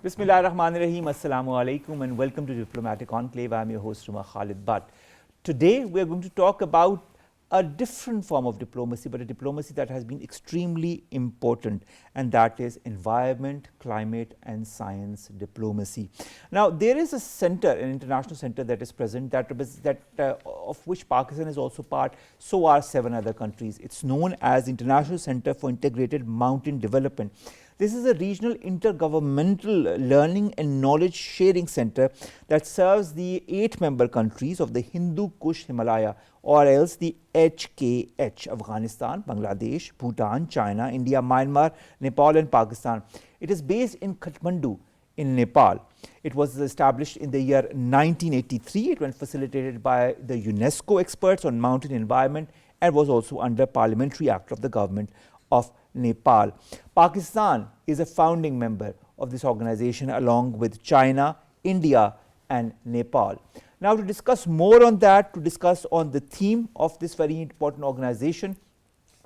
Bismillahirrahmanirrahim. Assalamu alaikum and welcome to Diplomatic Enclave. I am your host Khalid. But today we are going to talk about a different form of diplomacy, but a diplomacy that has been extremely important, and that is environment, climate and science diplomacy. Now there is a center, an international center that is present of which Pakistan is also part, so are 7 other countries. It's known as International Center for Integrated Mountain Development. This is a regional intergovernmental learning and knowledge sharing center that serves the 8 member countries of the Hindu Kush Himalaya, or else the HKH: Afghanistan, Bangladesh, Bhutan, China, India, Myanmar, Nepal and Pakistan. It is based in Kathmandu in Nepal. It was established in the year 1983. It was facilitated by the UNESCO experts on mountain environment and was also under Parliamentary Act of the Government of Nepal. Pakistan is a founding member of this organization along with China, India and Nepal. Now to discuss more on that, to discuss on the theme of this very important organization,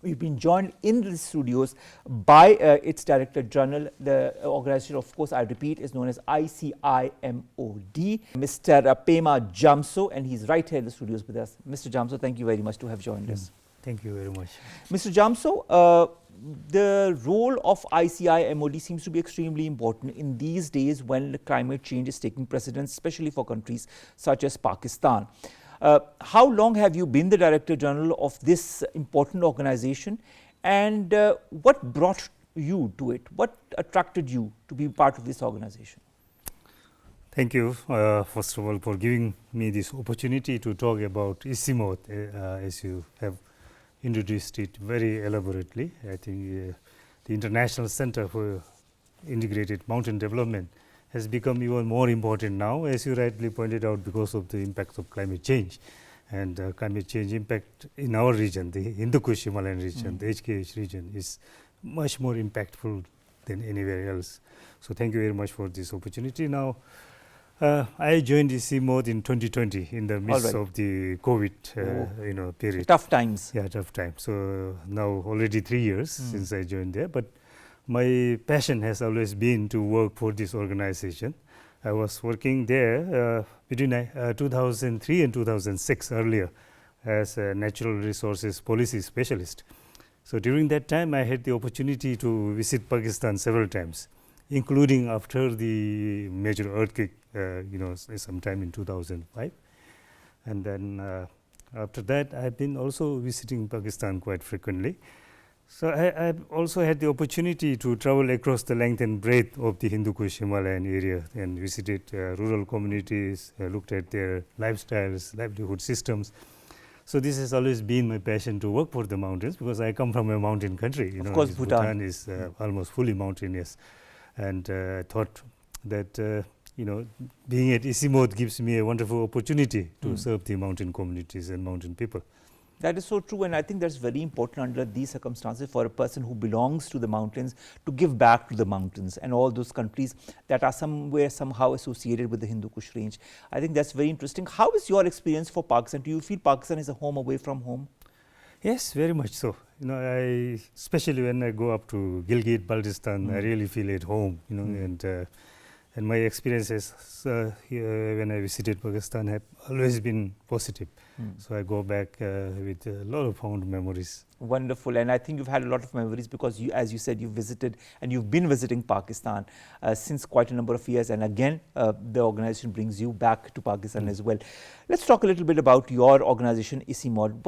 we've been joined in the studios by its Director General. The organization, of course, I repeat, is known as ICIMOD, Mr. Pema Gyamtsho, and he's right here in the studios with us. Mr. Gyamtsho, thank you very much to have joined us. Thank you very much. Mr. Gyamtsho, the role of ICIMOD seems to be extremely important in these days when climate change is taking precedence, especially for countries such as Pakistan. How long have you been the Director General of this important organization, and what brought you to it? What attracted you to be part of this organization? Thank you, first of all, for giving me this opportunity to talk about ICIMOD, as you have introduced it very elaborately. I think the International Center for Integrated Mountain Development has become even more important now, as you rightly pointed out, because of the impact of climate change. And climate change impact in our region, the Hindu Kush Himalayan region, the HKH region, is much more impactful than anywhere else. So thank you very much for this opportunity. Now, I joined ICIMOD in 2020 in the midst of the COVID period. Tough times. Yeah, tough times. So now already 3 years since I joined there, but my passion has always been to work for this organization. I was working there between 2003 and 2006 earlier as a natural resources policy specialist. So during that time I had the opportunity to visit Pakistan several times, including after the major earthquake, sometime in 2005. And then after that, I've been also visiting Pakistan quite frequently. So I've also had the opportunity to travel across the length and breadth of the Hindu Kush Himalayan area and visited rural communities, looked at their lifestyles, livelihood systems. So this has always been my passion to work for the mountains, because I come from a mountain country. Of course, Bhutan is almost fully mountainous. And I thought that being at ICIMOD gives me a wonderful opportunity to serve the mountain communities and mountain people. That is so true, and I think that's very important under these circumstances for a person who belongs to the mountains to give back to the mountains and all those countries that are somehow associated with the Hindu Kush range. I think that's very interesting. How is your experience for Pakistan? Do you feel Pakistan is a home away from home? Yes, very much so. Especially when I go up to Gilgit, Baltistan, I really feel at home. And my experiences when I visited Pakistan have always been positive. So I go back with a lot of fond memories. Wonderful, and I think you've had a lot of memories because you, as you said, you've visited and you've been visiting Pakistan since quite a number of years, and again the organization brings you back to Pakistan as well. Let's talk a little bit about your organization ICIMOD.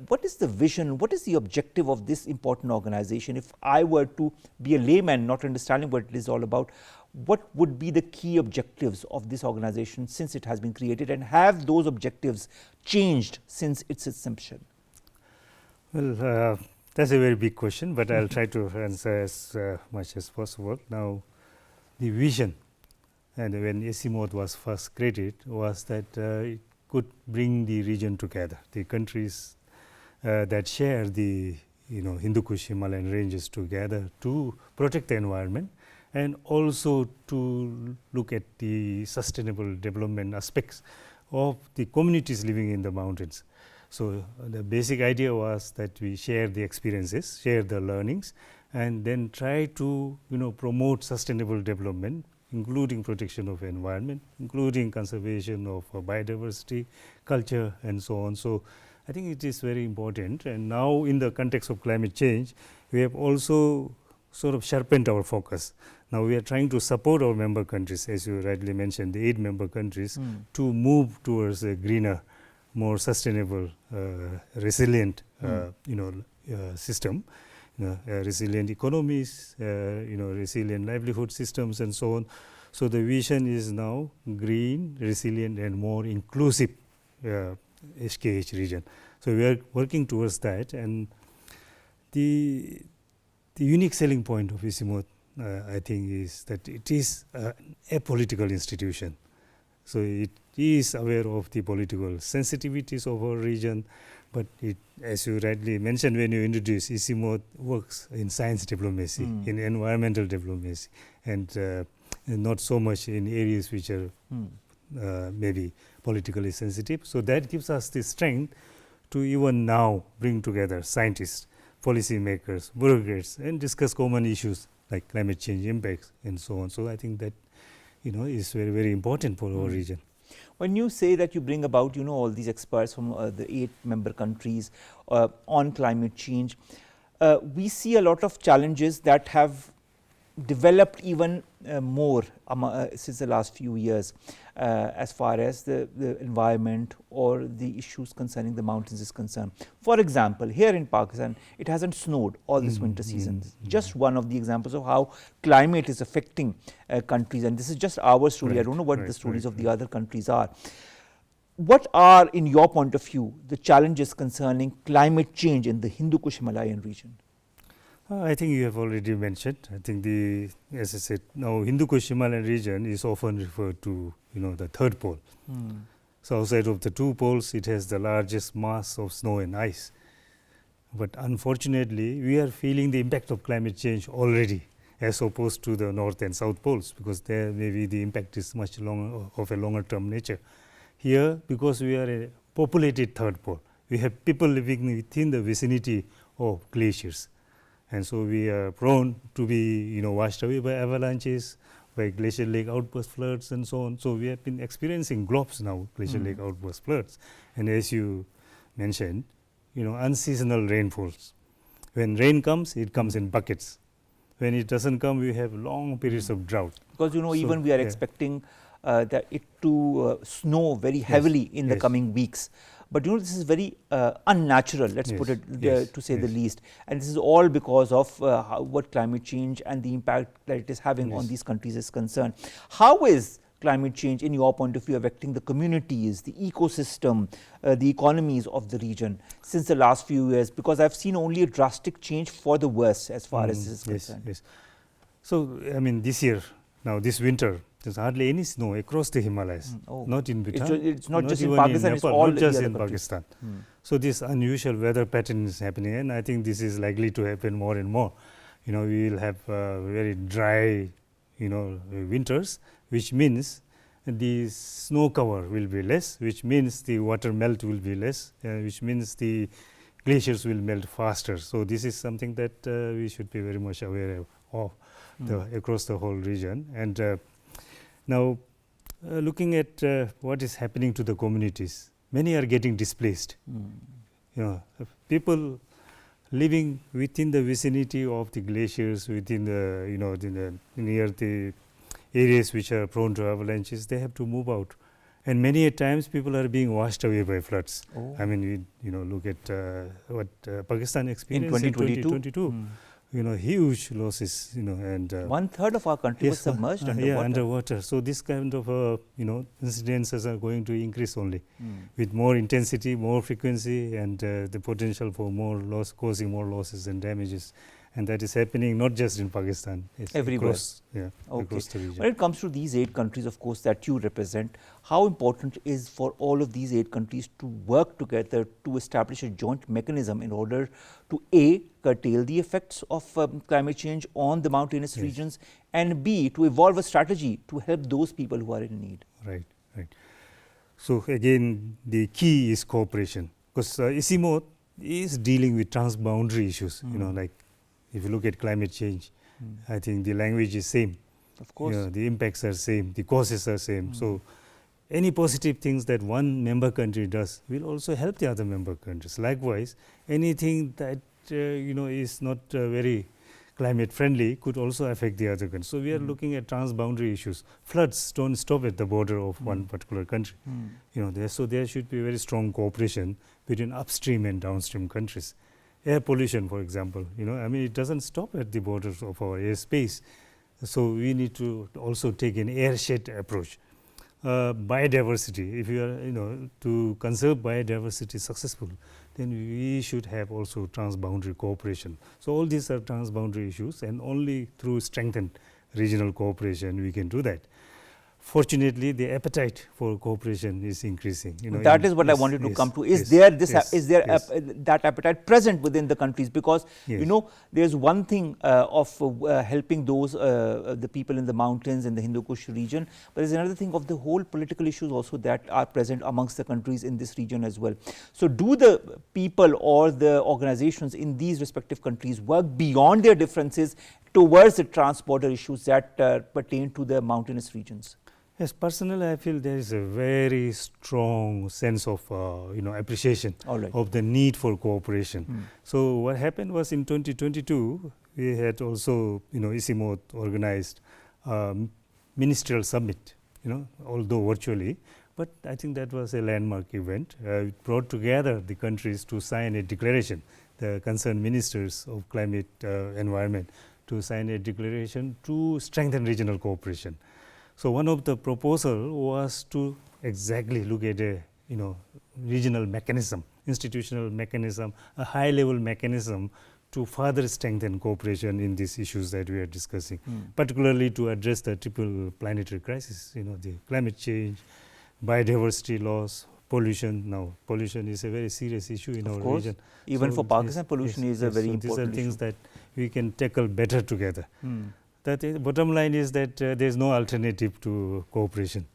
What is the vision, what is the objective of this important organization? If I were to be a layman not understanding what it is all about, what would be the key objectives of this organization since it has been created, and have those objectives changed since its inception? Well, that's a very big question, but I'll try to answer as much as possible. Now, the vision, and when ICIMOD was first created, was that it could bring the region together, the countries that share the Hindu Kush Himalayan ranges together to protect the environment, and also to look at the sustainable development aspects of the communities living in the mountains. So the basic idea was that we share the experiences, share the learnings, and then try to promote sustainable development including protection of environment, including conservation of biodiversity, culture, and so on. So I think it is very important. And now in the context of climate change, we have also sort of sharpened our focus. Now we are trying to support our member countries, as you rightly mentioned, the 8 member countries, to move towards a greener, more sustainable, resilient, system, resilient economies, resilient livelihood systems, and so on. So the vision is now green, resilient, and more inclusive SKH region. So we are working towards that, and the unique selling point of ICIMOD, I think, is that it is a political institution. So it is aware of the political sensitivities of our region, but it, as you rightly mentioned when you introduced, ICIMOD works in science diplomacy, in environmental diplomacy, and not so much in areas which are maybe politically sensitive. So that gives us the strength to even now bring together scientists, policy makers, bureaucrats, and discuss common issues like climate change impacts and so on. So I think that is very, very important for our region. When you say that you bring about all these experts from the 8 member countries on climate change, we see a lot of challenges that have developed even more since the last few years as far as the environment or the issues concerning the mountains is concerned. For example, here in Pakistan, it hasn't snowed all this winter season. Just one of the examples of how climate is affecting countries, and this is just our story. I don't know what the stories of the other countries are. What are, in your point of view, the challenges concerning climate change in the Hindu Kush Himalayan region? I think you have already mentioned. I think as I said, now Hindu Kush Himalayan region is often referred to, the third pole. So outside of the 2 poles, it has the largest mass of snow and ice. But unfortunately, we are feeling the impact of climate change already, as opposed to the north and south poles, because there maybe the impact is much of a longer term nature. Here, because we are a populated third pole, we have people living within the vicinity of glaciers. And so we are prone to be washed away by avalanches, by glacial lake outburst floods, and so on. So we have been experiencing globs now, glacial lake outburst floods. And as you mentioned, unseasonal rainfalls. When rain comes, it comes in buckets. When it doesn't come, we have long periods of drought. Because even we are expecting that it to snow very heavily in the coming weeks. But this is very unnatural, let's put it to say the least. And this is all because of what climate change and the impact that it is having on these countries is concerned. How is climate change, in your point of view, affecting the communities, the ecosystem, the economies of the region since the last few years? Because I've seen only a drastic change for the worse as far as this is concerned. Yes. So, I mean, this year, now this winter, there's hardly any snow across the Himalayas, not in Bhutan. It's not just in Pakistan, Nepal, it's all not just in countries. Pakistan. So this unusual weather pattern is happening, and I think this is likely to happen more and more. We will have very dry, winters, which means the snow cover will be less, which means the water melt will be less, which means the glaciers will melt faster. So this is something that we should be very much aware of across the whole region. And now, looking at what is happening to the communities, many are getting displaced. People living within the vicinity of the glaciers, within the near the areas which are prone to avalanches, they have to move out. And many a times people are being washed away by floods. I mean, look at what Pakistan experienced in 2022. Huge losses, and 1/3 of our country was submerged underwater. Underwater. So this kind of incidences are going to increase only with more intensity, more frequency, and the potential for more loss, causing more losses and damages. And that is happening not just in Pakistan, it's everywhere. Across the region. When it comes to these 8 countries, of course, that you represent, how important is for all of these 8 countries to work together to establish a joint mechanism in order to A, curtail the effects of climate change on the mountainous regions, and B, to evolve a strategy to help those people who are in need? Right. So again, the key is cooperation, because ICIMOD is dealing with transboundary issues, like if you look at climate change, I think the language is same. Of course. The impacts are same, the causes are same. So any positive things that one member country does will also help the other member countries. Likewise, anything that is not very climate friendly could also affect the other countries. So we are looking at transboundary issues. Floods don't stop at the border of one particular country. So there should be very strong cooperation between upstream and downstream countries. Air pollution, for example, it doesn't stop at the borders of our airspace. So we need to also take an airshed approach. Biodiversity, if you are to conserve biodiversity successful, then we should have also transboundary cooperation. So all these are transboundary issues, and only through strengthened regional cooperation we can do that. Fortunately, the appetite for cooperation is increasing. That is what I wanted to come to. Is there that appetite present within the countries? Because there's one thing of helping those the people in the mountains in the Hindu Kush region, but there's another thing of the whole political issues also that are present amongst the countries in this region as well. So do the people or the organizations in these respective countries work beyond their differences towards the trans-border issues that pertain to the mountainous regions? Yes, personally, I feel there is a very strong sense of appreciation of the need for cooperation. So what happened was in 2022, we had also ICIMOD organized ministerial summit, although virtually, but I think that was a landmark event. It brought together the countries to sign a declaration, the concerned ministers of climate environment, to sign a declaration to strengthen regional cooperation. So one of the proposal was to exactly look at a regional mechanism, institutional mechanism, a high level mechanism to further strengthen cooperation in these issues that we are discussing, particularly to address the triple planetary crisis, the climate change, biodiversity loss, pollution. Now pollution is a very serious issue in our region. Even for Pakistan, pollution is a very important these are things issue that we can tackle better together. That bottom line is that there is no alternative to cooperation.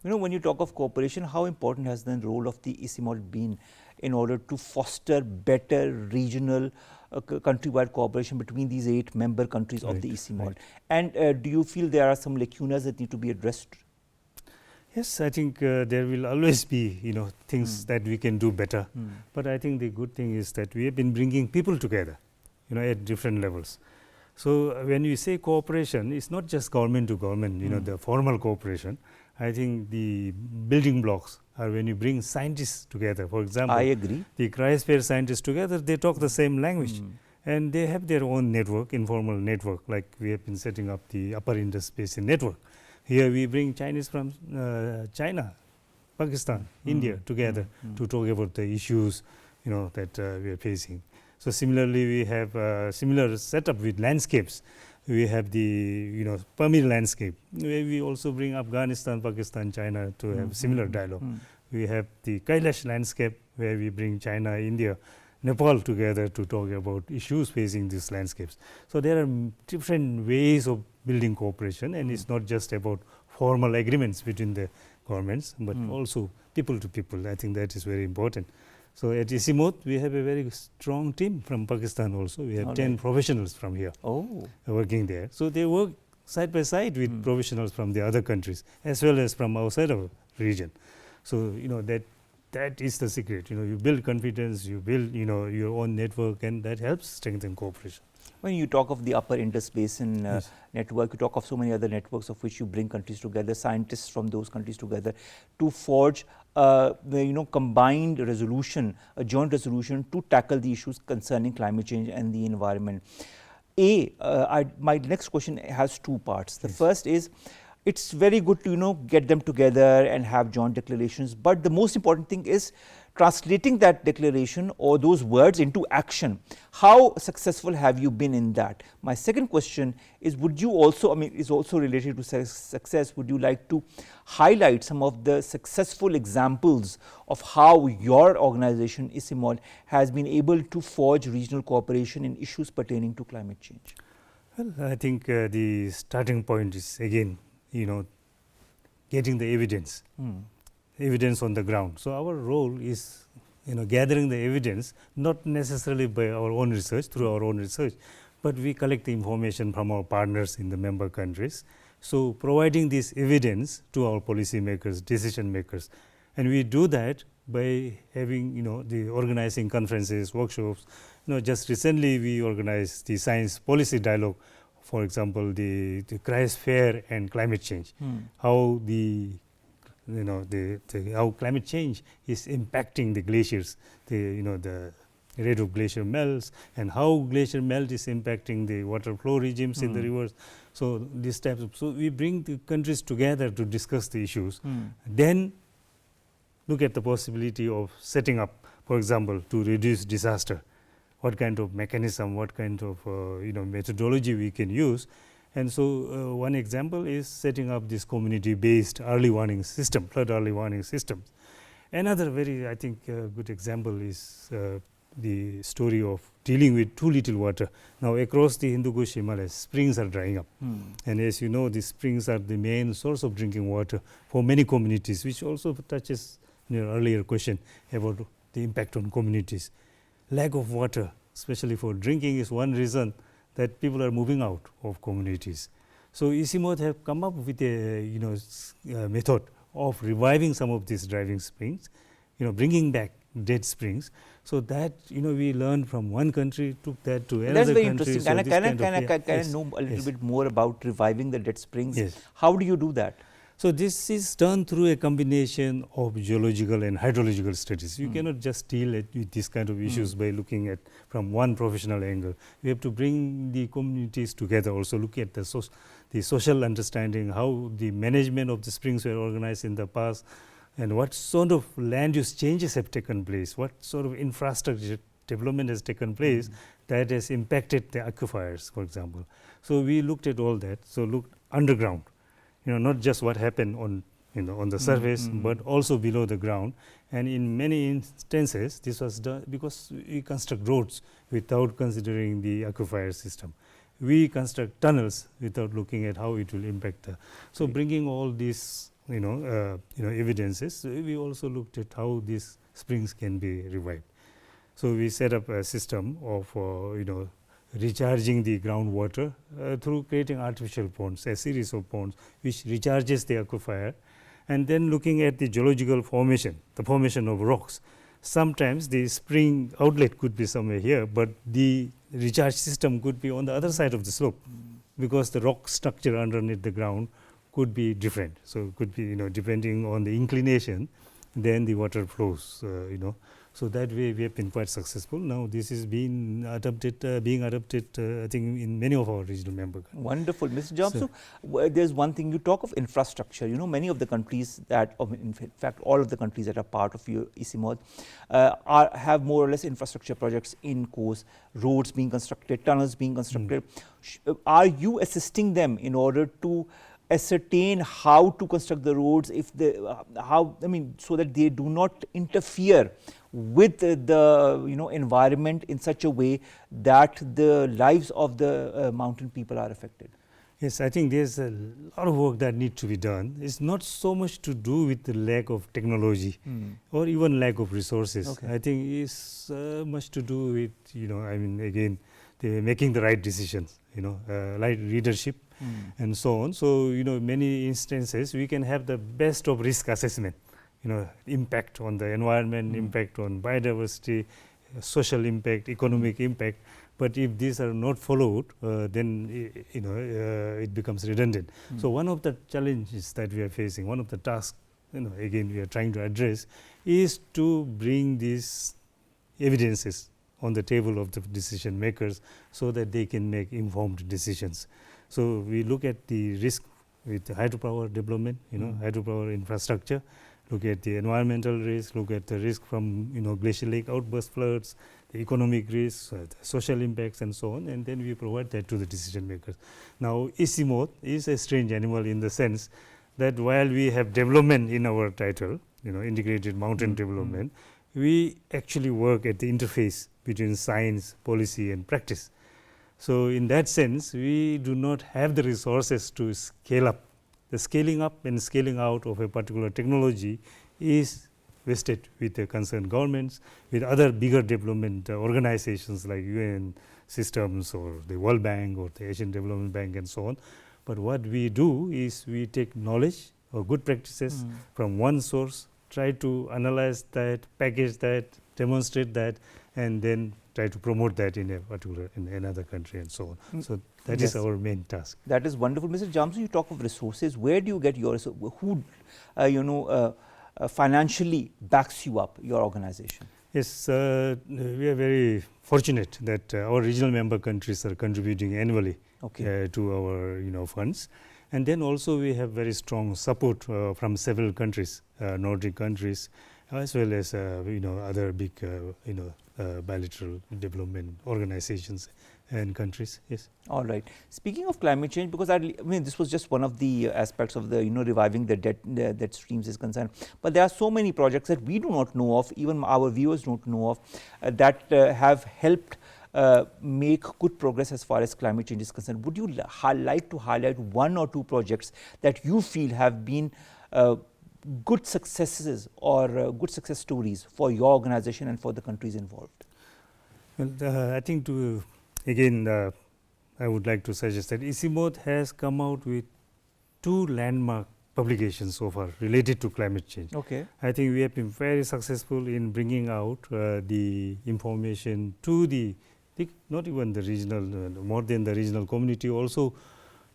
When you talk of cooperation, how important has the role of the ICIMOD been in order to foster better regional countrywide cooperation between these 8 member countries of the ICIMOD? And do you feel there are some lacunas that need to be addressed? Yes, I think there will always be things that we can do better. But I think the good thing is that we have been bringing people together, at different levels. So when you say cooperation, it's not just government to government, the formal cooperation. I think the building blocks are when you bring scientists together. For example, I agree. The cryosphere scientists together, they talk the same language. And they have their own network, informal network, like we have been setting up the Upper Indus Basin Network. Here we bring Chinese from China, Pakistan, India together to talk about the issues that we are facing. So similarly, we have a similar setup with landscapes. We have the Pema landscape, where we also bring Afghanistan, Pakistan, China to have similar dialogue. We have the Kailash landscape, where we bring China, India, Nepal together to talk about issues facing these landscapes. So there are different ways of building cooperation, and it's not just about formal agreements between the governments, but also people to people. I think that is very important. So at ICIMOD, we have a very strong team from Pakistan also. We have 10 professionals from here working there. So they work side by side with professionals from the other countries as well as from outside our region. So that is the secret. You build confidence, you build your own network, and that helps strengthen cooperation. When you talk of the Upper Indus Basin network, you talk of so many other networks of which you bring countries together, scientists from those countries together to forge combined resolution, a joint resolution to tackle the issues concerning climate change and the environment. My next question has 2 parts. The first is, it's very good to get them together and have joint declarations, but the most important thing is translating that declaration or those words into action. How successful have you been in that? My second question is, would you also, is also related to success, would you like to highlight some of the successful examples of how your organization ICIMOD has been able to forge regional cooperation in issues pertaining to climate change? Well, I think the starting point is again, getting the evidence. Evidence on the ground. So our role is gathering the evidence, not necessarily by our own research, through our own research, but we collect the information from our partners in the member countries. So, providing this evidence to our policy makers, decision makers, and we do that by having the organizing conferences, workshops. Just recently we organized the science policy dialogue, for example, the cryosphere and climate change, how how climate change is impacting the glaciers, the rate of glacier melts, and how glacier melt is impacting the water flow regimes in the rivers. So, these types of, so we bring the countries together to discuss the issues, then look at the possibility of setting up, for example, to reduce disaster, what kind of mechanism, what kind of methodology we can use. And so, one example is setting up this community based early warning system, flood early warning systems. Another very, I think, good example is the story of dealing with too little water. Now, across the Hindu Kush Himalayas, springs are drying up, and as you know, the springs are the main source of drinking water for many communities, which also touches your earlier question about the impact on communities. Lack of water, especially for drinking, is one reason that people are moving out of communities. So, ICIMOD have come up with a method of reviving some of these driving springs, bringing back dead springs. So, that we learned from one country, took that to another country. That's very interesting. So Can I know a little bit more about reviving the dead springs? Yes. How do you do that? So, this is done through a combination of geological and hydrological studies. You cannot just deal with this kind of issues by looking at from one professional angle. We have to bring the communities together, also look at the social understanding, how the management of the springs were organized in the past, and what sort of land use changes have taken place, what sort of infrastructure development has taken place that has impacted the aquifers, for example. So, we looked at all that. So, looked underground, not just what happened on on the surface, but also below the ground. And in many instances, this was done because we construct roads without considering the aquifer system. We construct tunnels without looking at how it will impact the. So, bringing all these evidences, we also looked at how these springs can be revived. So, we set up a system of recharging the groundwater through creating artificial ponds, a series of ponds which recharges the aquifer, and then looking at the geological formation, the formation of rocks. Sometimes the spring outlet could be somewhere here, but the recharge system could be on the other side of the slope, because the rock structure underneath the ground could be different. So, it could be depending on the inclination, then the water flows. So, that way we have been quite successful. Now, this is being adopted, I think, in many of our regional member countries. Wonderful. Mr. Gyamtsho, there's one thing, you talk of infrastructure. Many of the countries that, in fact, all of the countries that are part of your ICIMOD have more or less infrastructure projects in course, roads being constructed, tunnels being constructed. Are you assisting them in order to ascertain how to construct the roads, if they, so that they do not interfere with the environment in such a way that the lives of the mountain people are affected? Yes, I think there's a lot of work that needs to be done. It's not so much to do with the lack of technology or even lack of resources. Okay. I think it's much to do with again, making the right decisions, right leadership and so on. So, many instances we can have the best of risk assessment, impact on the environment, impact on biodiversity, social impact, economic impact. But if these are not followed, then it becomes redundant. So, one of the challenges that we are facing, one of the tasks, again we are trying to address, is to bring these evidences on the table of the decision makers, so that they can make informed decisions. So, we look at the risk with the hydropower development, hydropower infrastructure, look at the environmental risk, look at the risk from glacial lake outburst floods, the economic risks, the social impacts and so on, and then we provide that to the decision makers. Now, ICIMOD is a strange animal in the sense that while we have development in our title, integrated mountain development, we actually work at the interface between science, policy and practice. So, in that sense, we do not have the resources to scale up. The scaling up and scaling out of a particular technology is vested with the concerned governments, with other bigger development organizations like UN systems or the World Bank or the Asian Development Bank and so on. But what we do is we take knowledge or good practices from one source, try to analyze that, package that, demonstrate that, and then try to promote that in a particular in another country and so on. So that is our main task. That is wonderful. Mr. Gyamtsho, you talk of resources. Where do you get your who financially backs you up, your organization? Yes, we are very fortunate that our regional member countries are contributing annually to our funds, and then also we have very strong support from several countries, Nordic countries, as well as other big bilateral development organizations and countries. Yes. All right. Speaking of climate change, because I mean this was just one of the aspects of the reviving the debt streams is concerned, but there are so many projects that we do not know of, even our viewers don't know of, that have helped make good progress as far as climate change is concerned. Would you like to highlight one or two projects that you feel have been good successes or good success stories for your organization and for the countries involved? Well, I think I would like to suggest that ICIMOD has come out with 2 landmark publications so far related to climate change. Okay. I think we have been very successful in bringing out the information to the not even the regional, more than the regional community, also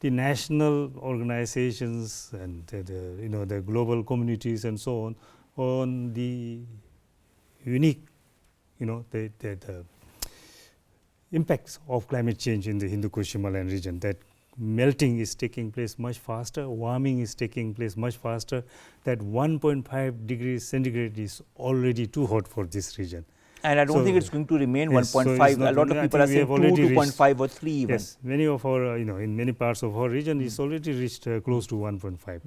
the national organizations and the global communities and so on the unique, the impacts of climate change in the Hindu-Kush Himalayan region, that melting is taking place much faster, warming is taking place much faster, that 1.5 degrees centigrade is already too hot for this region. And I don't think it's going to remain 1.5. A lot of people are saying 2, 2.5 or 3 even. Yes, many of our, in many parts of our region is already reached close to 1.5.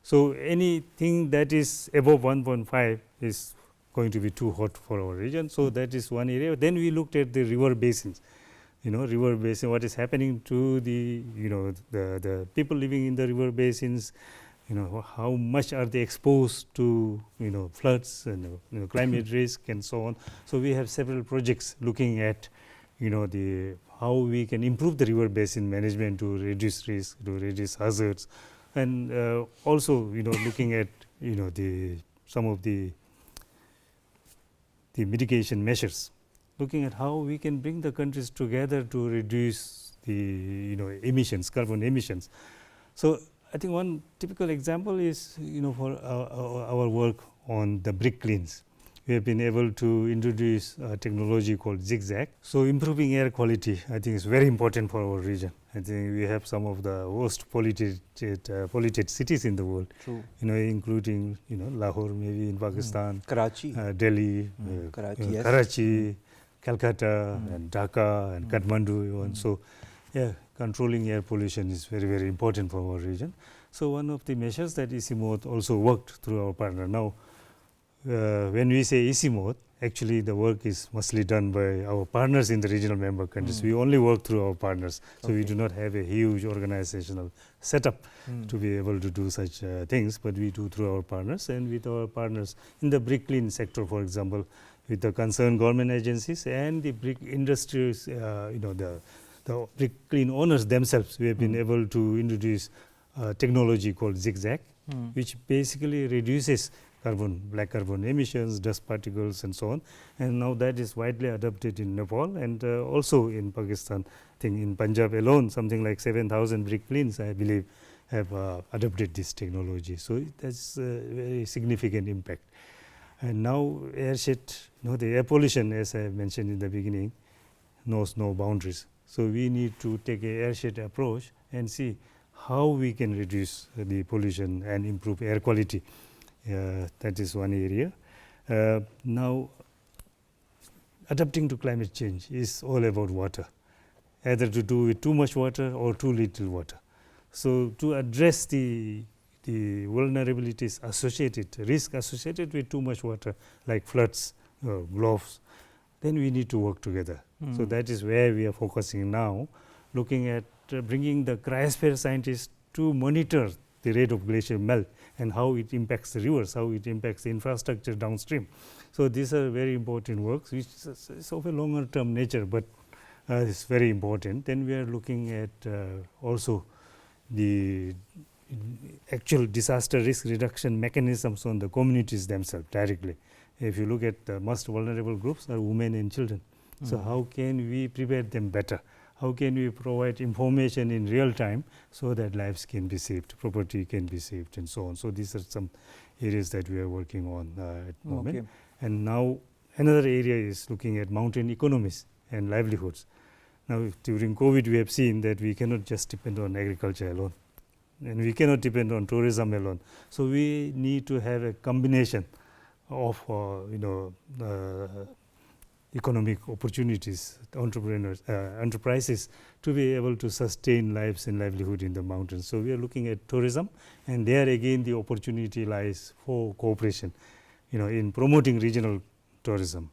So anything that is above 1.5 is going to be too hot for our region. So that is one area. Then we looked at the river basins. River basin, what is happening to the, the people living in the river basins, how much are they exposed to, floods and, climate risk and so on. So we have several projects looking at, how we can improve the river basin management to reduce risk, to reduce hazards, and also, looking at, some of the mitigation measures, looking at how we can bring the countries together to reduce the, emissions, carbon emissions. So I think one typical example is, for our work on the brick kilns. We have been able to introduce a technology called zigzag. So improving air quality, I think, is very important for our region. I think we have some of the most polluted cities in the world. True. Including, Lahore, maybe in Pakistan, Karachi, Delhi, Karachi, Calcutta, and Dhaka, and Kathmandu even. So, controlling air pollution is very, very important for our region. So one of the measures that ICIMOD also worked through our partner. Now, when we say ICIMOD, actually the work is mostly done by our partners in the regional member countries. We only work through our partners. So we do not have a huge organizational setup to be able to do such things, but we do through our partners, and with our partners in the brick kiln sector, for example, with the concerned government agencies and the brick industries, the brick kiln owners themselves, we have been able to introduce technology called zigzag, which basically reduces black carbon emissions, dust particles, and so on. And now that is widely adopted in Nepal and also in Pakistan. I think in Punjab alone, something like 7,000 brick kilns, I believe, have adopted this technology. So that's a very significant impact. And now airshed, the air pollution, as I mentioned in the beginning, knows no boundaries. So we need to take an airshed approach and see how we can reduce the pollution and improve air quality. That is one area. Now, adapting to climate change is all about water, either to do with too much water or too little water. So to address the vulnerabilities associated, risk associated with too much water, like floods, droughts, then we need to work together. So that is where we are focusing now, looking at bringing the cryosphere scientists to monitor the rate of glacier melt and how it impacts the rivers, how it impacts the infrastructure downstream. So these are very important works, which is of a longer term nature, but it's very important. Then we are looking at also the actual disaster risk reduction mechanisms on the communities themselves directly. If you look at the most vulnerable groups are women and children. So how can we prepare them better? How can we provide information in real time so that lives can be saved, property can be saved, and so on. So these are some areas that we are working on at the moment. Okay. And now another area is looking at mountain economies and livelihoods. Now during COVID we have seen that we cannot just depend on agriculture alone, and we cannot depend on tourism alone. So we need to have a combination of economic opportunities, entrepreneurs, enterprises to be able to sustain lives and livelihood in the mountains. So we are looking at tourism, and there again the opportunity lies for cooperation, in promoting regional tourism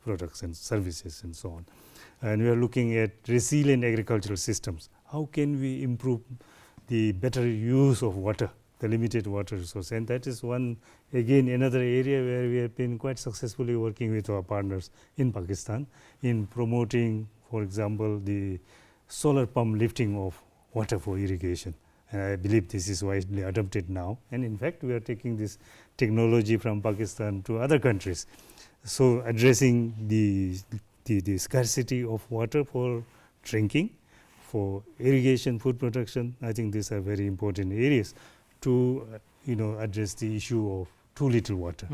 products and services and so on. And we are looking at resilient agricultural systems. How can we improve the better use of water, the limited water resource? And that is one, again, another area where we have been quite successfully working with our partners in Pakistan in promoting, for example, the solar pump lifting of water for irrigation. And I believe this is widely adopted now. And in fact, we are taking this technology from Pakistan to other countries. So addressing the scarcity of water for drinking, for irrigation, food production, I think these are very important areas to address the issue of too little water.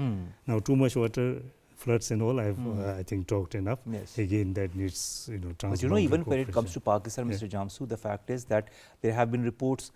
Now too much water, floods and all, I think talked enough. Yes. Again, that needs But even when it comes to Pakistan, Mr. Gyamtsho, the fact is that there have been reports,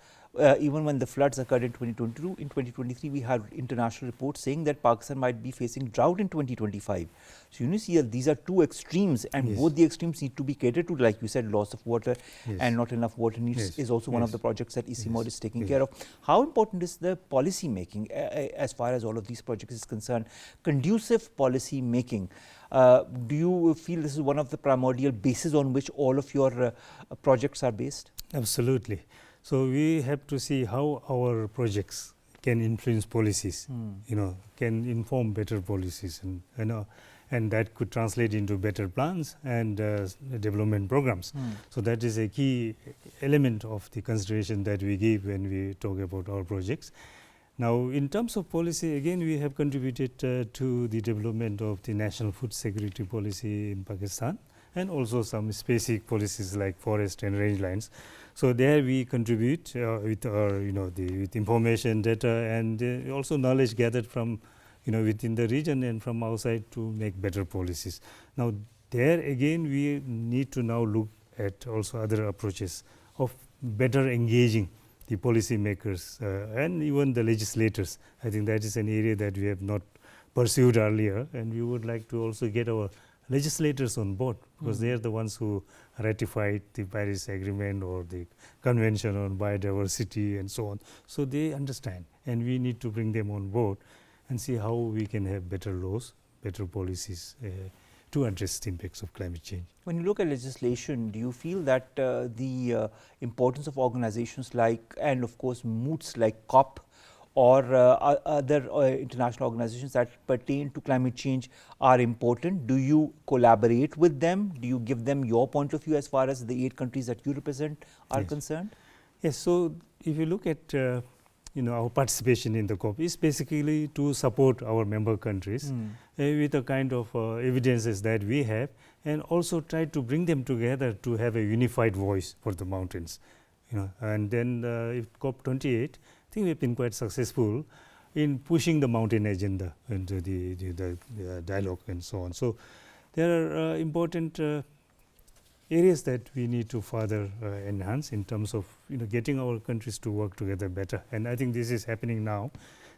even when the floods occurred in 2022, in 2023 we had international reports saying that Pakistan might be facing drought in 2025. So you see these are two extremes, and both the extremes need to be catered to, like you said, loss of water and not enough water needs is also one of the projects that ICIMOD is taking care of. How important is the policy making as far as all of these projects is concerned? Conducive policy making. Do you feel this is one of the primordial bases on which all of your projects are based? Absolutely. So we have to see how our projects can influence policies, can inform better policies, and that could translate into better plans and development programs. So that is a key element of the consideration that we give when we talk about our projects. Now, in terms of policy, again, we have contributed to the development of the national food security policy in Pakistan, and also some specific policies like forest and rangelands. So there we contribute with our, with information, data, and also knowledge gathered from, within the region and from outside to make better policies. Now, there again, we need to now look at also other approaches of better engaging the policy makers and even the legislators. I think that is an area that we have not pursued earlier, and we would like to also get our legislators on board, because they are the ones who ratified the Paris Agreement or the Convention on Biodiversity and so on. So they understand, and we need to bring them on board and see how we can have better laws, better policies to address the impacts of climate change. When you look at legislation, do you feel that the importance of organizations like, and of course moods like COP or other international organizations that pertain to climate change are important? Do you collaborate with them? Do you give them your point of view as far as the 8 countries that you represent are concerned? Yes, so if you look at our participation in the COP is basically to support our member countries with the kind of evidences that we have, and also try to bring them together to have a unified voice for the mountains. And then if COP28, I think we have been quite successful in pushing the mountain agenda into the dialogue and so on. So there are important areas that we need to further enhance in terms of getting our countries to work together better, and I think this is happening now.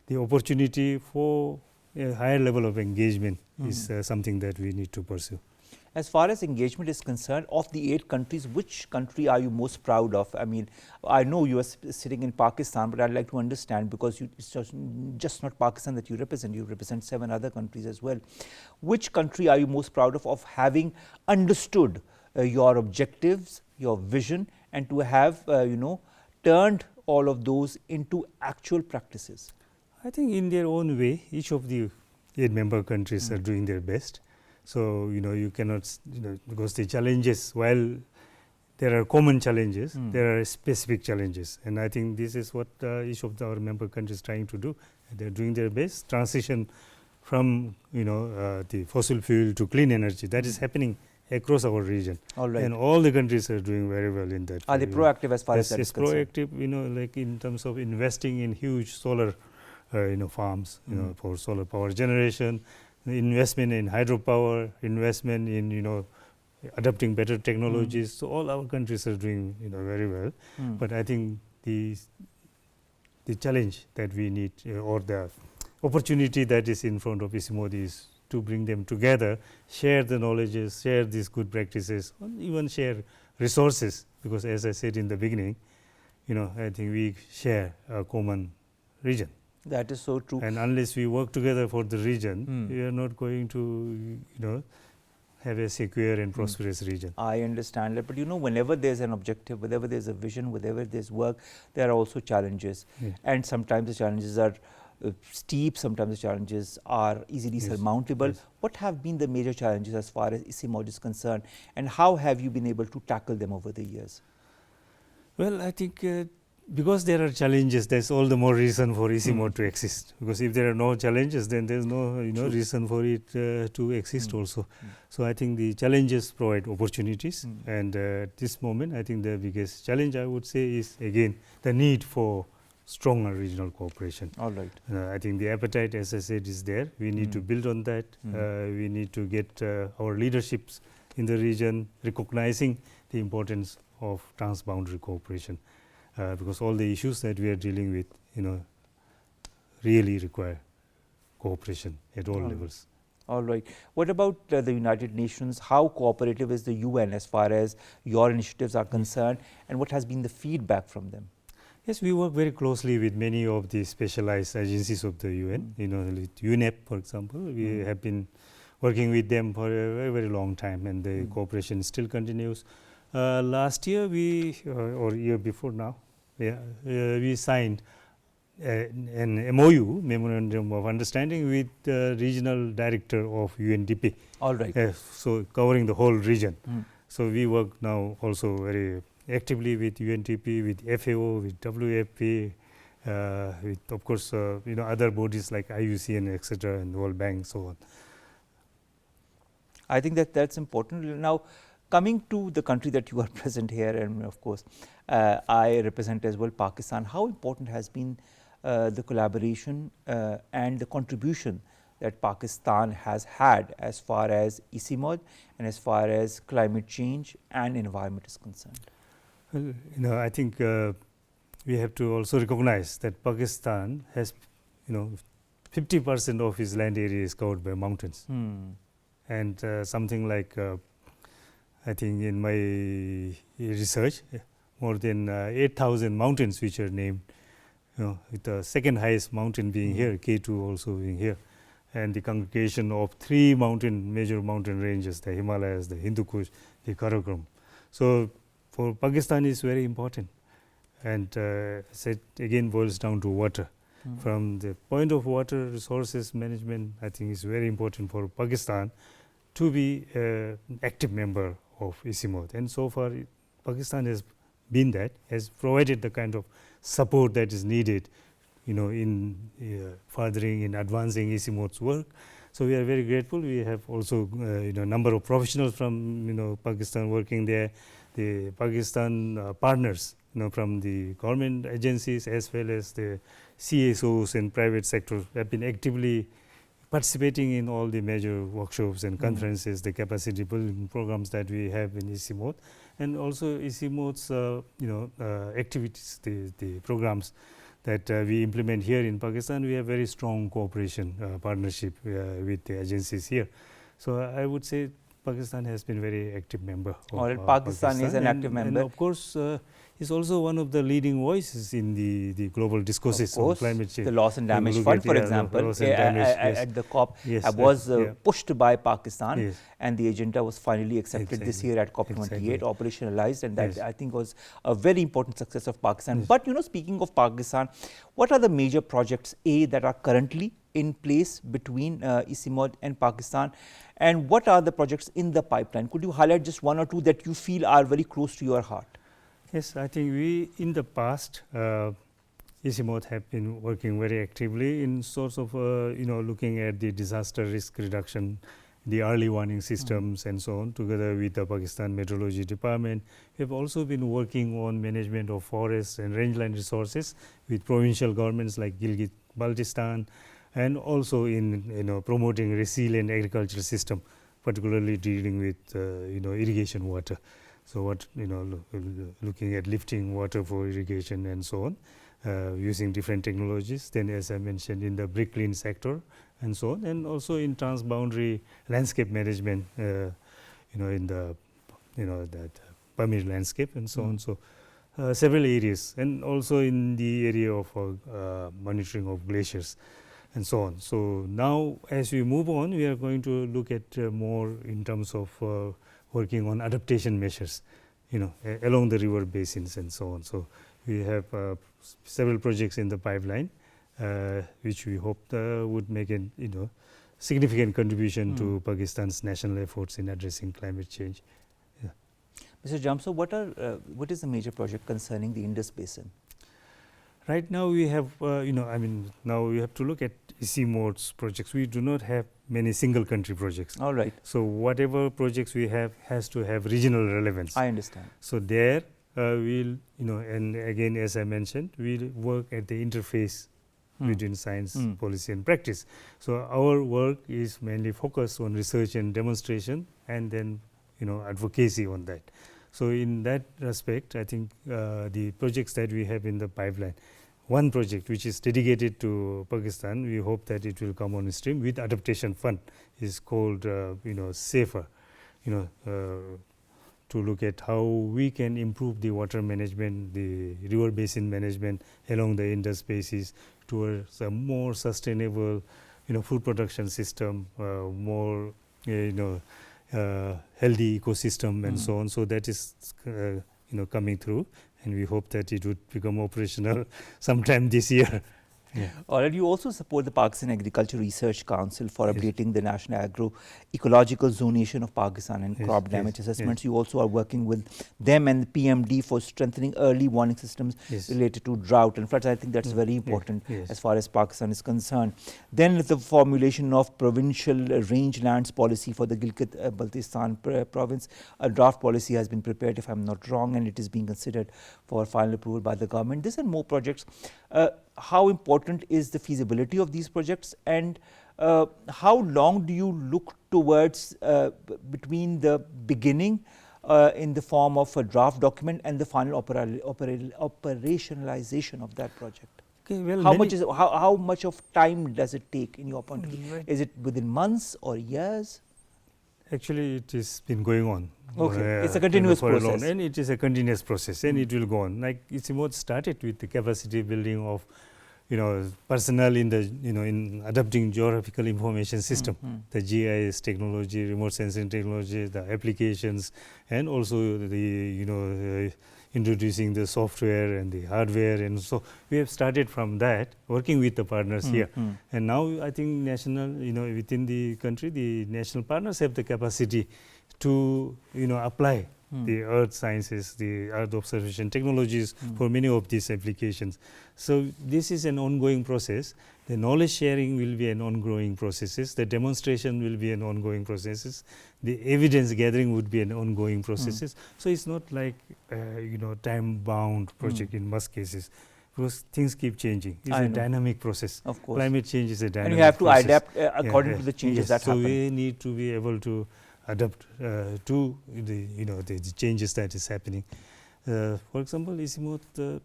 The opportunity for a higher level of engagement is something that we need to pursue. As far as engagement is concerned, of the 8 countries, which country are you most proud of? I mean, I know you are sitting in Pakistan, but I'd like to understand, because it's just not Pakistan that you represent 7 other countries as well. Which country are you most proud of having understood your objectives, your vision, and to have turned all of those into actual practices? I think in their own way, each of the 8 member countries are doing their best. So, you cannot, because the challenges, while there are common challenges, there are specific challenges. And I think this is what each of our member countries is trying to do. They're doing their best. Transition from, the fossil fuel to clean energy, that is happening across our region. All right. And all the countries are doing very well in that. Are they proactive as far as that is concerned? Proactive, like in terms of investing in huge solar farms, for solar power generation, investment in hydropower, investment in, adopting better technologies. So all our countries are doing, very well. But I think the challenge that we need, or the opportunity that is in front of ICIMOD is to bring them together, share the knowledges, share these good practices, even share resources, because as I said in the beginning, I think we share a common region. That is so true. And unless we work together for the region, we are not going to, have a secure and prosperous region. I understand that, but whenever there's an objective, whenever there's a vision, whenever there's work, there are also challenges. And sometimes the challenges are steep, sometimes the challenges are easily surmountable. What have been the major challenges as far as ICIMOD is concerned, and how have you been able to tackle them over the years? Well, I think because there are challenges, there's all the more reason for ICIMOD to exist. Because if there are no challenges, then there's no reason for it to exist also. So I think the challenges provide opportunities. And at this moment, I think the biggest challenge I would say is again the need for stronger regional cooperation. All right. I think the appetite, as I said, is there. We need to build on that. We need to get our leaderships in the region recognizing the importance of transboundary cooperation. Because all the issues that we are dealing with, really require cooperation at all levels. All right. What about the United Nations? How cooperative is the UN as far as your initiatives are concerned, and what has been the feedback from them? Yes, we work very closely with many of the specialized agencies of the UN. With UNEP, for example, we have been working with them for a very, very long time, and the cooperation still continues. Last year, or year before now, we signed an MOU, Memorandum of Understanding, with the regional director of UNDP. All right. So covering the whole region. So we work now also very actively with UNDP, with FAO, with WFP, with of course other bodies like IUCN, etc., and World Bank, so on. I think that's important. Now, coming to the country that you are present here, and of course, I represent as well Pakistan. How important has been the collaboration and the contribution that Pakistan has had as far as ICIMOD and as far as climate change and environment is concerned? Well, I think we have to also recognize that Pakistan has, 50% of its land area is covered by mountains. And something like, I think in my research, more than 8,000 mountains which are named, with the second highest mountain being here, K2 also being here, and the congregation of 3 major mountain ranges, the Himalayas, the Hindu Kush, the Karakoram. So for Pakistan is very important, and it again boils down to water. From the point of water resources management, I think it's very important for Pakistan to be an active member of ICIMOD. And so far, Pakistan has been that, has provided the kind of support that is needed, in furthering, in advancing ICIMOD's work. So we are very grateful. We have also, a number of professionals from, Pakistan working there. The Pakistan partners, from the government agencies as well as the CSOs and private sector have been actively participating in all the major workshops and conferences, the capacity building programs that we have in ICIMOD, and also ICIMOD's activities, the programs that we implement here in Pakistan. We have very strong cooperation partnership with the agencies here. So I would say Pakistan has been very active member of All right, Pakistan is an active member. And of course, is also one of the leading voices in the global discourses on climate change. The Loss and Damage Fund, for example, at the COP was pushed by Pakistan, and the agenda was finally accepted this year at COP28, operationalized, and that I think was a very important success of Pakistan. But speaking of Pakistan, what are the major projects that are currently in place between ICIMOD and Pakistan, and what are the projects in the pipeline? Could you highlight just one or two that you feel are very close to your heart? Yes, I think we in the past ICIMOD have been working very actively in sorts of looking at the disaster risk reduction, the early warning systems and so on, together with the Pakistan Meteorology Department. We have also been working on management of forests and rangeland resources with provincial governments like Gilgit-Baltistan, and also in promoting resilient agricultural system, particularly dealing with irrigation water. So looking at lifting water for irrigation and so on, using different technologies. Then, as I mentioned, in the brick clean sector and so on, and also in transboundary landscape management, in the that Pema landscape and so on. So several areas, and also in the area of monitoring of glaciers and so on. So now, as we move on, we are going to look at more in terms of working on adaptation measures, along the river basins and so on. So we have several projects in the pipeline, which we hope would make a significant contribution to Pakistan's national efforts in addressing climate change. Mr. Gyamtsho, what is the major project concerning the Indus Basin? Right now we have, now we have to look at ICIMOD's projects. We do not have many single country projects. All right. So whatever projects we have has to have regional relevance. I understand. So there we'll, and again, as I mentioned, we'll work at the interface between science, policy and practice. So our work is mainly focused on research and demonstration, and then, advocacy on that. So in that respect, I think the projects that we have in the pipeline, one project which is dedicated to Pakistan, we hope that it will come on stream with adaptation fund, is called SAFER, to look at how we can improve the water management, the river basin management along the Indus basin towards a more sustainable food production system, more healthy ecosystem and so on. So that is coming through, and we hope that it would become operational sometime this year. All right. You also support the Pakistan Agriculture Research Council for updating the national agro-ecological zonation of Pakistan and crop damage assessments. You also are working with them and the PMD for strengthening early warning systems related to drought and floods. I think that's very important as far as Pakistan is concerned. Then the formulation of provincial rangelands policy for the Gilgit-Baltistan province. A draft policy has been prepared, if I'm not wrong, and it is being considered for final approval by the government. This and more projects. How important is the feasibility of these projects, and how long do you look towards between the beginning in the form of a draft document and the final operationalization of that project? Okay, well, how much of time does it take in your point of view? Is it within months or years? Actually, it has been going on. Okay, it's a continuous process. And it is a continuous process, and it will go on. Like ICIMOD started with the capacity building of, personnel in the, in adapting geographical information system, the GIS technology, remote sensing technology, the applications, and also the, introducing the software and the hardware. And so we have started from that, working with the partners here. And now I think national, within the country, the national partners have the capacity to, apply the earth sciences, the earth observation technologies for many of these applications. So this is an ongoing process. The knowledge sharing will be an ongoing process. The demonstration will be an ongoing process. The evidence gathering would be an ongoing process. So it's not like time bound project in most cases, because things keep changing. It's a dynamic process. Of course. Climate change is a dynamic process. And you have to adapt according to the changes that happen. So we need to be able to adapt to the changes that is happening. For example, ICIMOD,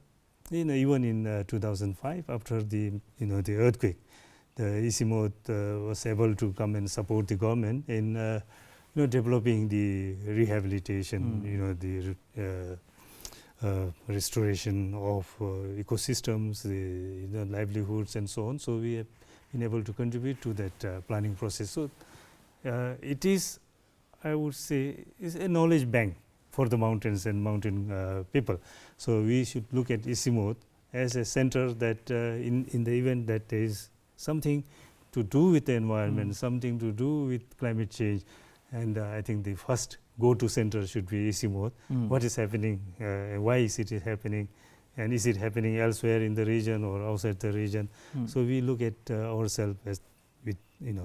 even in 2005, after the the earthquake, the ICIMOD was able to come and support the government in developing the rehabilitation, the restoration of ecosystems, the livelihoods and so on. So we have been able to contribute to that planning process. So it is, I would say, is a knowledge bank for the mountains and mountain people. So we should look at ICIMOD as a center that in the event that there is something to do with the environment, something to do with climate change, and I think the first go-to center should be ICIMOD. What is happening, why is it happening, and is it happening elsewhere in the region or outside the region? So we look at ourselves as with,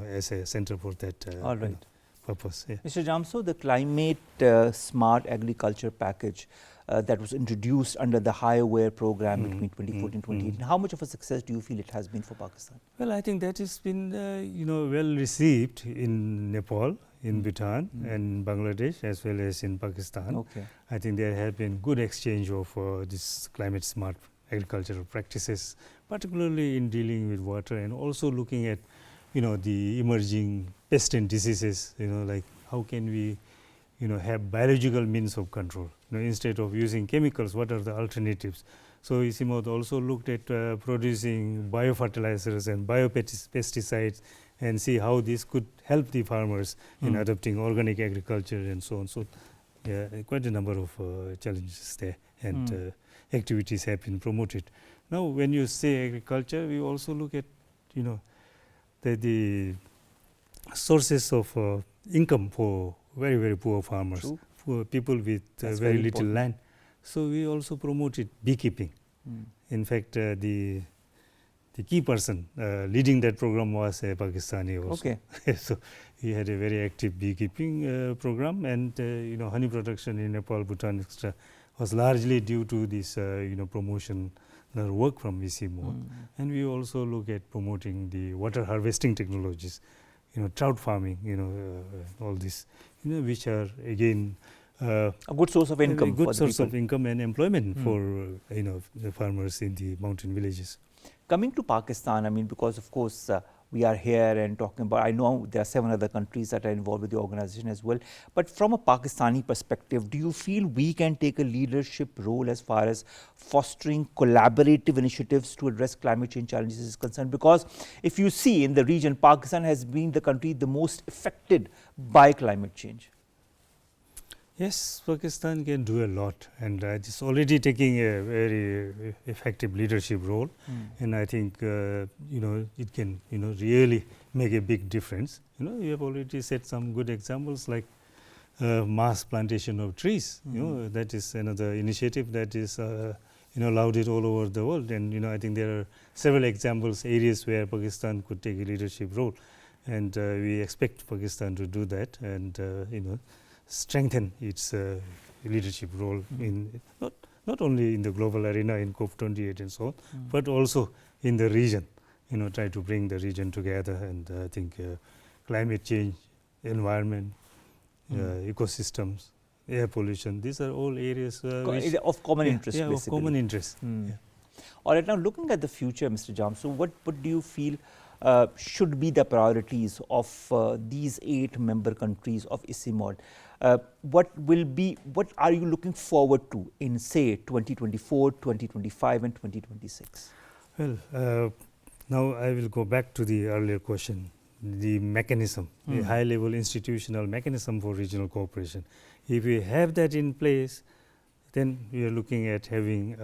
as a center for that All right. purpose. Yeah. Mr. Gyamtsho, the climate smart agriculture package that was introduced under the Highway program between 2014 2018, how much of a success do you feel it has been for Pakistan? Well, I think that has been well received in Nepal, in Bhutan and Bangladesh, as well as in Pakistan. Okay. I think there have been good exchange of this climate smart agricultural practices, particularly in dealing with water and also looking at the emerging pests and diseases, like how can we have biological means of control, instead of using chemicals, what are the alternatives? So ICIMOD also looked at producing biofertilizers and biopesticides and see how this could help the farmers in adopting organic agriculture and so on. So yeah, quite a number of challenges there, and activities have been promoted. Now when you say agriculture, we also look at the sources of income for very, very poor farmers, poor people with very little land. So we also promoted beekeeping. In fact, the key person leading that program was a Pakistani also. Okay. So he had a very active beekeeping program, and honey production in Nepal, Bhutan, etc., was largely due to this promotion work from ICIMOD. And we also look at promoting the water harvesting technologies, trout farming, all this, which are again a good source of income. A good source of income and employment for the farmers in the mountain villages. Coming to Pakistan, I mean, because of course we are here and talking about, I know there are 7 other countries that are involved with the organization as well, but from a Pakistani perspective, do you feel we can take a leadership role as far as fostering collaborative initiatives to address climate change challenges is concerned? Because if you see in the region, Pakistan has been the country the most affected by climate change. Yes, Pakistan can do a lot, and it is already taking a very effective leadership role, and I think it can really make a big difference. You have already set some good examples like mass plantation of trees. That is another initiative that is lauded all over the world, and I think there are several examples, areas where Pakistan could take a leadership role, and we expect Pakistan to do that, and strengthen its leadership role in not only in the global arena in COP28 and so on, but also in the region. Try to bring the region together, and I think climate change, environment, ecosystems, air pollution, these are all areas of common interest. Yeah, basically. of common interest. All right, now looking at the future, Mr. Gyamtsho, what do you feel should be the priorities of these 8 member countries of ICIMOD? What are you looking forward to in, say, 2024, 2025 and 2026? Well, now I will go back to the earlier question, the mechanism, the high-level institutional mechanism for regional cooperation. If we have that in place, then we are looking at having,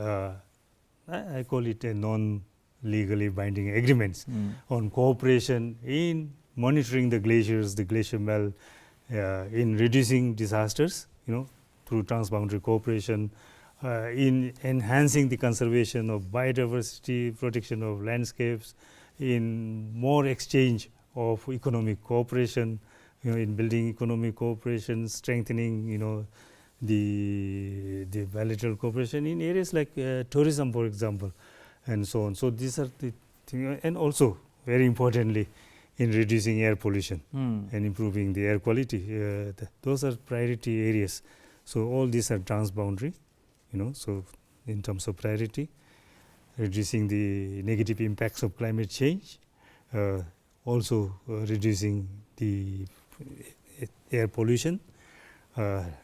I call it a non-legally binding agreements on cooperation in monitoring the glaciers, the glacier melt, in reducing disasters, through transboundary cooperation, in enhancing the conservation of biodiversity, protection of landscapes, in more exchange of economic cooperation, in building economic cooperation, strengthening, the bilateral cooperation in areas like tourism, for example, and so on. So these are the things, and also very importantly, in reducing air pollution and improving the air quality. Those are priority areas. So all these are transboundary, so in terms of priority, reducing the negative impacts of climate change, also reducing the air pollution,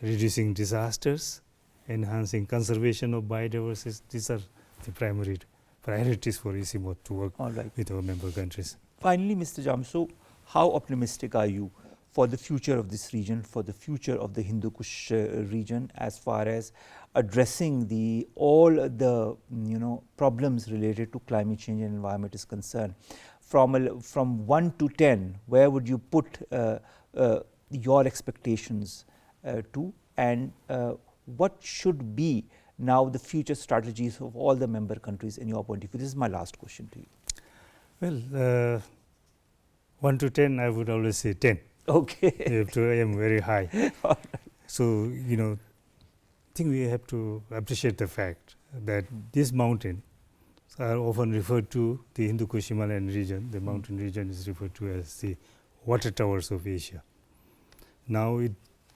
reducing disasters, enhancing conservation of biodiversity. These are the primary priorities for ICIMOD to work with our member countries. Finally, Mr. Gyamtsho, how optimistic are you for the future of this region, for the future of the Hindu Kush region, as far as addressing all the problems related to climate change and environment is concerned? From 1 to 10, where would you put your expectations to, and what should be now the future strategies of all the member countries in your point of view? This is my last question to you. Well, 1 to 10, I would always say 10. Okay. You have to aim very high. All right. So, I think we have to appreciate the fact that these mountains are often referred to the Hindu Kush Himalayan region. The mountain region is referred to as the water towers of Asia. Now,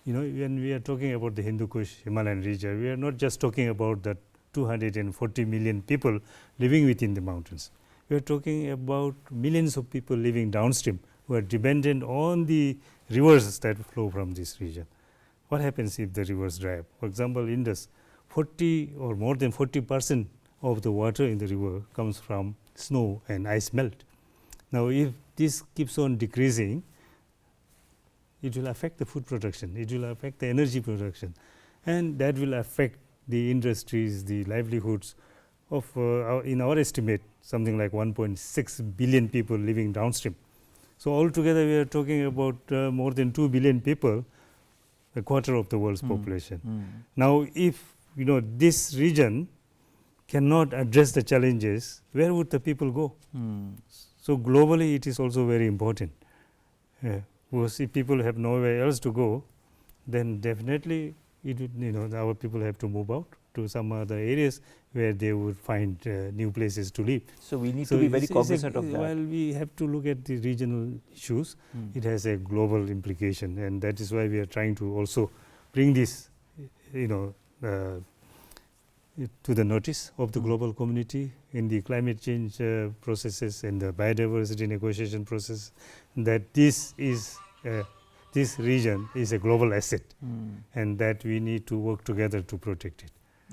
when we are talking about the Hindu Kush Himalayan region, we are not just talking about the 240 million people living within the mountains. We are talking about millions of people living downstream who are dependent on the rivers that flow from this region. What happens if the rivers dry up? For example, Indus, 40 or more than 40% of the water in the river comes from snow and ice melt. Now, if this keeps on decreasing, it will affect the food production, it will affect the energy production, and that will affect the industries, the livelihoods of, in our estimate, something like 1.6 billion people living downstream. So, altogether we are talking about more than 2 billion people, a quarter of the world's population. Now, if this region cannot address the challenges, where would the people go? So, globally it is also very important. Because if people have nowhere else to go, then definitely our people have to move out to some other areas where they would find new places to live. So, we need to be very cognizant of that. While we have to look at the regional issues, it has a global implication, and that is why we are trying to also bring this to the notice of the global community in the climate change processes and the biodiversity negotiation process, that this region is a global asset and that we need to work together to protect it.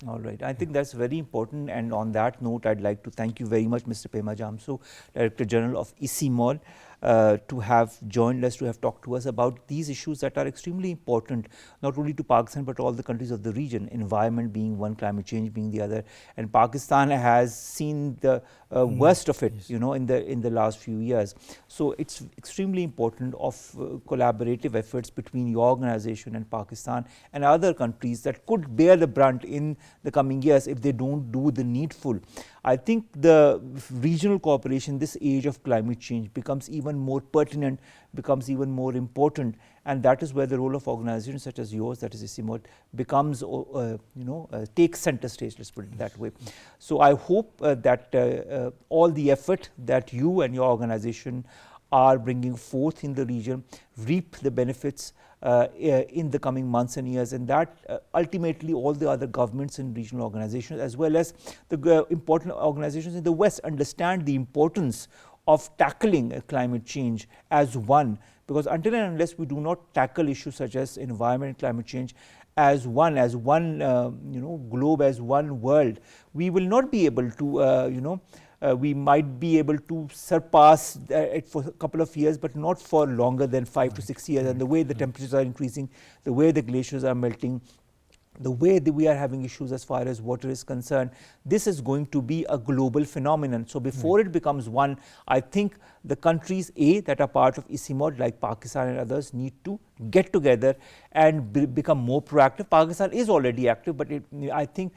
All right. I think that's very important, and on that note, I'd like to thank you very much, Mr. Pema Gyamtsho, Director General of ICIMOD, to have joined us, to have talked to us about these issues that are extremely important, not only to Pakistan but all the countries of the region, environment being one, climate change being the other, and Pakistan has seen the worst of it, in the last few years. So, it's extremely important of collaborative efforts between your organization and Pakistan and other countries that could bear the brunt in the coming years if they don't do the needful. I think the regional cooperation, this age of climate change, becomes even more pertinent, becomes even more important, and that is where the role of organizations such as yours, that is ICIMOD, becomes takes center stage, let's put it that way. So, I hope that all the effort that you and your organization are bringing forth in the region reap the benefits in the coming months and years, and that ultimately all the other governments and regional organizations, as well as the important organizations in the West, understand the importance of tackling climate change as one, because until and unless we do not tackle issues such as environment and climate change as one globe, as one world, we will not be able to we might be able to surpass it for a couple of years, but not for longer than 5 to 6 years. And the way the temperatures are increasing, the way the glaciers are melting, the way that we are having issues as far as water is concerned, this is going to be a global phenomenon. So, before it becomes one, I think the countries that are part of ICIMOD, like Pakistan and others, need to get together and become more proactive. Pakistan is already active, but I think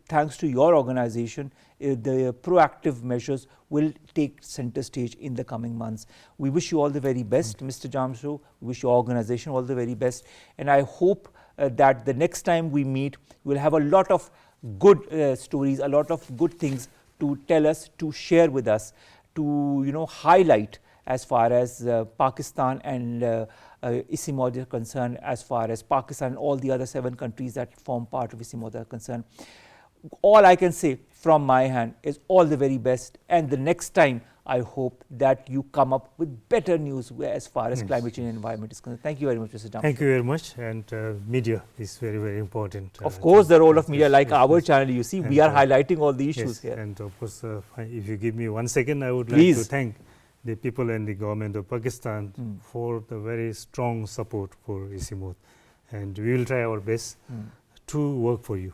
thanks to your organization, the proactive measures will take center stage in the coming months. We wish you all the very best, Mr. Gyamtsho. We wish your organization all the very best, and I hope that the next time we meet, we'll have a lot of good stories, a lot of good things to tell us, to share with us, to highlight as far as Pakistan and ICIMOD are concerned, as far as Pakistan and all the other 7 countries that form part of ICIMOD are concerned. all I can say from my hand is all the very best, and the next time I hope that you come up with better news as far as climate change and environment is concerned. Thank you very much, Mr. Gyamtsho. Thank you very much. And media is very, very important. Of course, the role of media, like yes, our yes. channel, you see, And we are highlighting all the issues yes, here. and of course, if you give me 1 second, I would Please. like to thank the people and the government of Pakistan for the very strong support for ICIMOD. And we will try our best to work for you,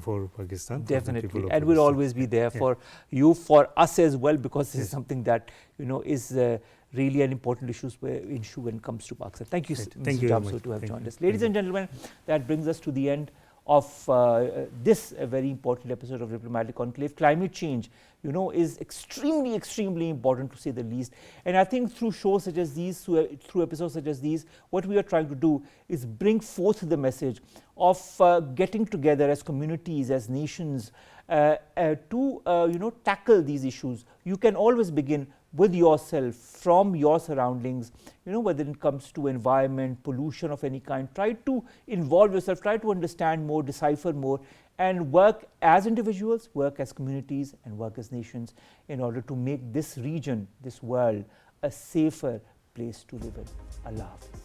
for Pakistan. For the people Definitely, of and we'll Pakistan. always be there for you, for us as well, because this is Yes. something that is really an important issue when it comes to Pakistan. Thank you, Right. Mr. Thank you very Gyamtsho, much. to have Thank joined you. us. Ladies Thank and gentlemen, that brings us to the end of this very important episode of Diplomatic Enclave. Climate change, is extremely, extremely important, to say the least. And I think through shows such as these, through episodes such as these, what we are trying to do is bring forth the message of getting together as communities, as nations, to tackle these issues. You can always begin with yourself, from your surroundings, whether it comes to environment, pollution of any kind. Try to involve yourself, try to understand more, decipher more, and work as individuals, work as communities, and work as nations in order to make this region, this world, a safer place to live in. Allah Hafiz.